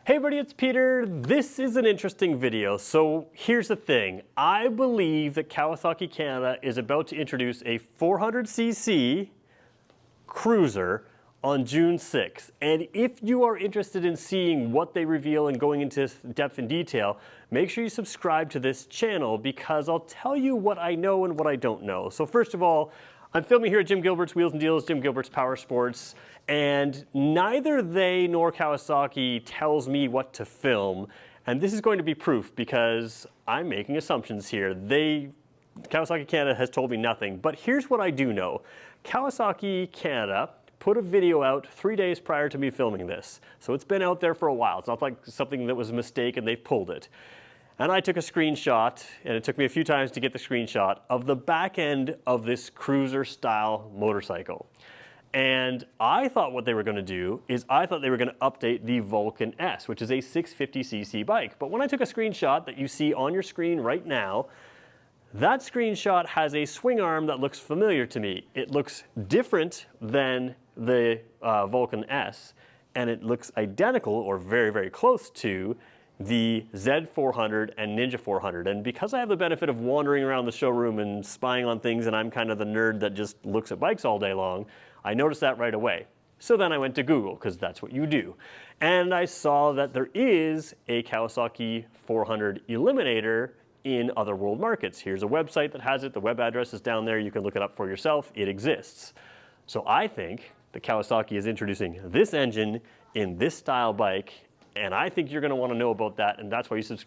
Hey everybody, it's Peter. This is an interesting video. So here's the thing. I believe that Kawasaki Canada is about to introduce a 400cc cruiser on June 6th. And if you are interested in seeing what they reveal and going into depth and detail, make sure you subscribe to this channel because I'll tell you what I know and what I don't know. So first of all, I'm filming here at Jim Gilbert's Wheels and Deals, Jim Gilbert's PowerSports, and neither they nor Kawasaki tells me what to film. And this is going to be proof because I'm making assumptions here. Kawasaki Canada has told me nothing, but here's what I do know. Kawasaki Canada put a video out 3 days prior to me filming this. So it's been out there for a while. It's not like something that was a mistake and they've pulled it. And I took a screenshot, and it took me a few times to get the screenshot, of the back end of this cruiser style motorcycle. And I thought what they were going to do is I thought they were going to update the Vulcan S, which is a 650cc bike. But when I took a screenshot that you see on your screen right now, that screenshot has a swing arm that looks familiar to me. It looks different than the Vulcan S, and it looks identical or very, very close to the Z400 and Ninja 400. And because I have the benefit of wandering around the showroom and spying on things, and I'm kind of the nerd that just looks at bikes all day long, I noticed that right away. So then I went to Google, because that's what you do. And I saw that there is a Kawasaki 400 Eliminator in other world markets. Here's a website that has it. The web address is down there. You can look it up for yourself. It exists. So I think that Kawasaki is introducing this engine in this style bike, and I think you're going to want to know about that, and that's why you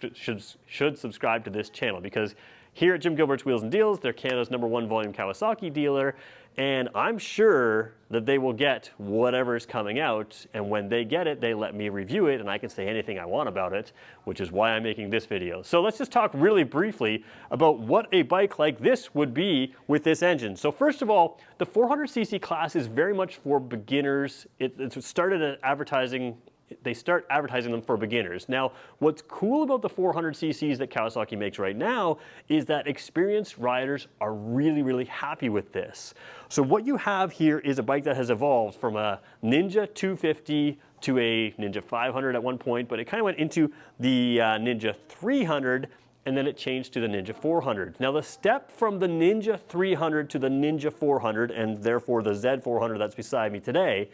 should subscribe to this channel, because here at Jim Gilbert's Wheels and Deals, they're Canada's #1 volume Kawasaki dealer, and I'm sure that they will get whatever's coming out, and when they get it, they let me review it, and I can say anything I want about it, which is why I'm making this video. So let's just talk really briefly about what a bike like this would be with this engine. So first of all, the 400cc class is very much for beginners. It started at advertising. They start advertising them for beginners. Now, what's cool about the 400cc's that Kawasaki makes right now is that experienced riders are really, really happy with this. So what you have here is a bike that has evolved from a Ninja 250 to a Ninja 500 at one point, but it kind of went into the Ninja 300, and then it changed to the Ninja 400. Now the step from the Ninja 300 to the Ninja 400, and therefore the Z400 that's beside me today,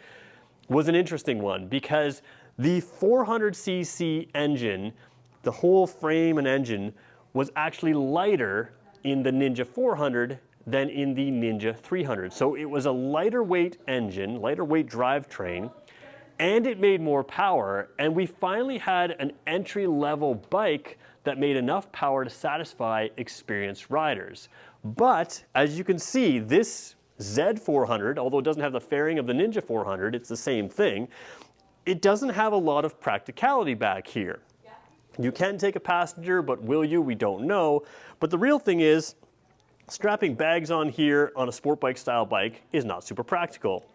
was an interesting one, because the 400cc engine, the whole frame and engine, was actually lighter in the Ninja 400 than in the Ninja 300. So it was a lighter weight engine, lighter weight drivetrain, and it made more power. And we finally had an entry-level bike that made enough power to satisfy experienced riders. But as you can see, this Z400, although it doesn't have the fairing of the Ninja 400, it's the same thing, it doesn't have a lot of practicality back here. You can take a passenger, but will you? We don't know. But the real thing is, strapping bags on here on a sport bike style bike is not super practical.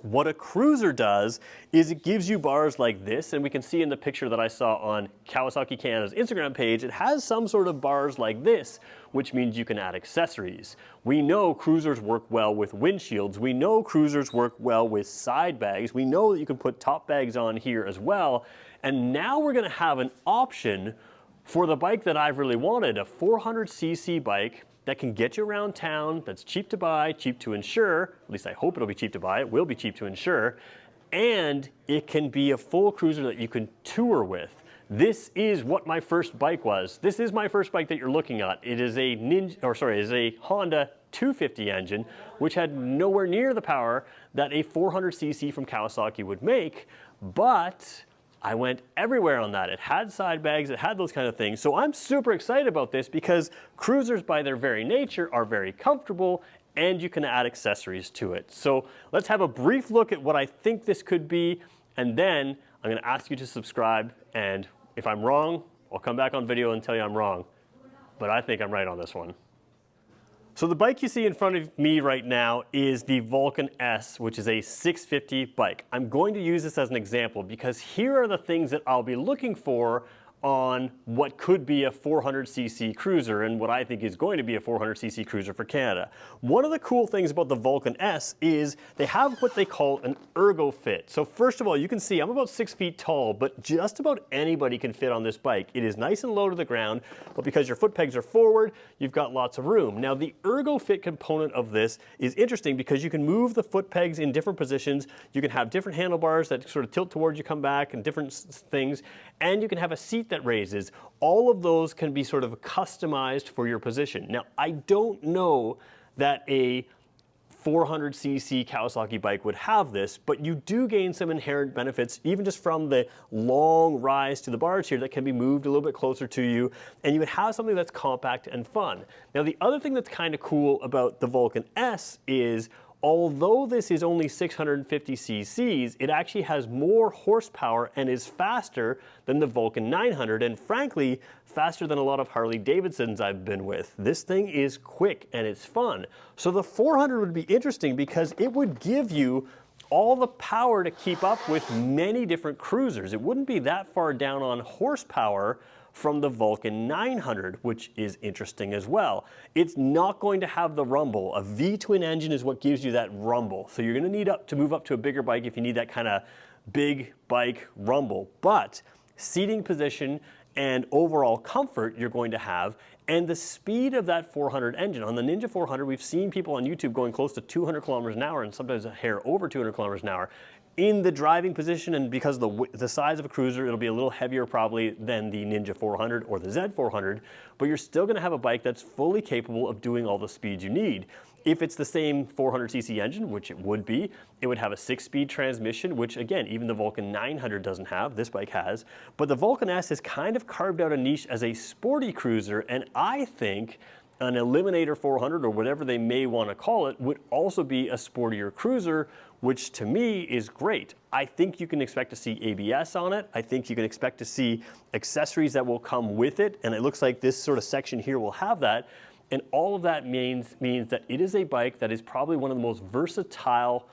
What a cruiser does is it gives you bars like this, and we can see in the picture that I saw on Kawasaki Canada's Instagram page, it has some sort of bars like this, which means you can add accessories. We know cruisers work well with windshields. We know cruisers work well with side bags. We know that you can put top bags on here as well. And now we're going to have an option for the bike that I've really wanted, a 400cc bike that can get you around town, that's cheap to buy, cheap to insure, at least I hope it'll be cheap to buy, it will be cheap to insure, and it can be a full cruiser that you can tour with. This is what my first bike was. This is my first bike that you're looking at. It is a Honda 250 engine, which had nowhere near the power that a 400cc from Kawasaki would make, but I went everywhere on that. It had side bags, it had those kind of things. So I'm super excited about this because cruisers by their very nature are very comfortable, and you can add accessories to it. So let's have a brief look at what I think this could be, and then I'm going to ask you to subscribe, and if I'm wrong, I'll come back on video and tell you I'm wrong. But I think I'm right on this one. So the bike you see in front of me right now is the Vulcan S, which is a 650 bike. I'm going to use this as an example because here are the things that I'll be looking for on what could be a 400cc cruiser and what I think is going to be a 400cc cruiser for Canada. One of the cool things about the Vulcan S is they have what they call an ergo fit. So first of all, you can see I'm about 6 feet tall, but just about anybody can fit on this bike. It is nice and low to the ground, but because your foot pegs are forward, you've got lots of room. Now the ergo fit component of this is interesting because you can move the foot pegs in different positions. You can have different handlebars that sort of tilt towards you, come back, and different things. And you can have a seat that raises. All of those can be sort of customized for your position. Now, I don't know that a 400cc Kawasaki bike would have this, but you do gain some inherent benefits, even just from the long rise to the bars here that can be moved a little bit closer to you, and you would have something that's compact and fun. Now, the other thing that's kind of cool about the Vulcan S is although this is only 650 cc's, it actually has more horsepower and is faster than the Vulcan 900, and frankly, faster than a lot of Harley Davidsons I've been with. This thing is quick and it's fun. So the 400 would be interesting because it would give you all the power to keep up with many different cruisers. It wouldn't be that far down on horsepower from the Vulcan 900, which is interesting as well. It's not going to have the rumble. A V-twin engine is what gives you that rumble. So you're gonna need to move up to a bigger bike if you need that kind of big bike rumble. But seating position and overall comfort you're going to have, and the speed of that 400 engine. On the Ninja 400, we've seen people on YouTube going close to 200 kilometers an hour and sometimes a hair over 200 kilometers an hour. In the driving position, and because of the size of a cruiser, it'll be a little heavier probably than the Ninja 400 or the Z400, but you're still gonna have a bike that's fully capable of doing all the speeds you need. If it's the same 400cc engine, which it would be, it would have a 6-speed transmission, which again, even the Vulcan 900 doesn't have, this bike has. But the Vulcan S has kind of carved out a niche as a sporty cruiser, and I think an Eliminator 400 or whatever they may want to call it would also be a sportier cruiser, which to me is great. I think you can expect to see ABS on it. I think you can expect to see accessories that will come with it, and it looks like this sort of section here will have that. And all of that means that it is a bike that is probably one of the most versatile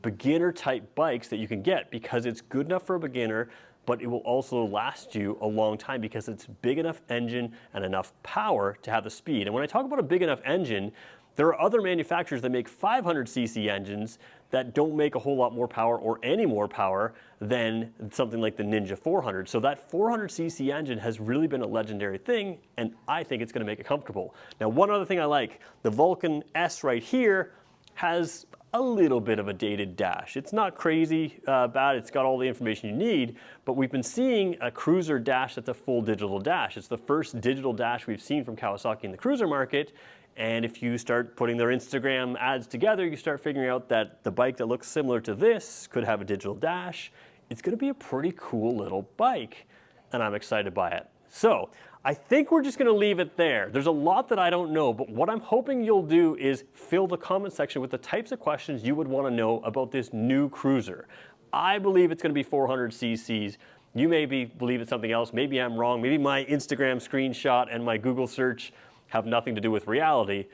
beginner type bikes that you can get because it's good enough for a beginner, but it will also last you a long time because it's big enough engine and enough power to have the speed. And when I talk about a big enough engine, there are other manufacturers that make 500cc engines that don't make a whole lot more power or any more power than something like the Ninja 400. So that 400cc engine has really been a legendary thing, and I think it's going to make it comfortable. Now, one other thing I like, the Vulcan S right here has a little bit of a dated dash. It's not crazy bad, it's got all the information you need, but we've been seeing a cruiser dash that's a full digital dash. It's the first digital dash we've seen from Kawasaki in the cruiser market, and if you start putting their Instagram ads together, you start figuring out that the bike that looks similar to this could have a digital dash. It's gonna be a pretty cool little bike, and I'm excited by it. So, I think we're just gonna leave it there. There's a lot that I don't know, but what I'm hoping you'll do is fill the comment section with the types of questions you would wanna know about this new cruiser. I believe it's gonna be 400 cc's. You maybe believe it's something else. Maybe I'm wrong. Maybe my Instagram screenshot and my Google search have nothing to do with reality.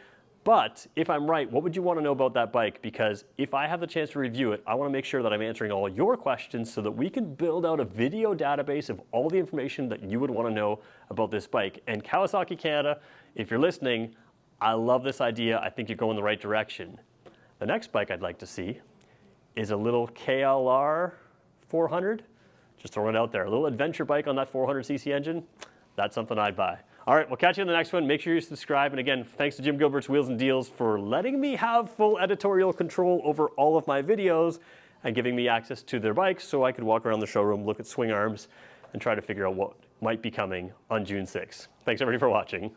But if I'm right, what would you want to know about that bike? Because if I have the chance to review it, I want to make sure that I'm answering all your questions so that we can build out a video database of all the information that you would want to know about this bike. And Kawasaki Canada, if you're listening, I love this idea. I think you're going the right direction. The next bike I'd like to see is a little KLR 400. Just throwing it out there. A little adventure bike on that 400cc engine. That's something I'd buy. All right, we'll catch you in the next one. Make sure you subscribe. And again, thanks to Jim Gilbert's Wheels and Deals for letting me have full editorial control over all of my videos and giving me access to their bikes so I could walk around the showroom, look at swing arms, and try to figure out what might be coming on June 6th. Thanks everybody for watching.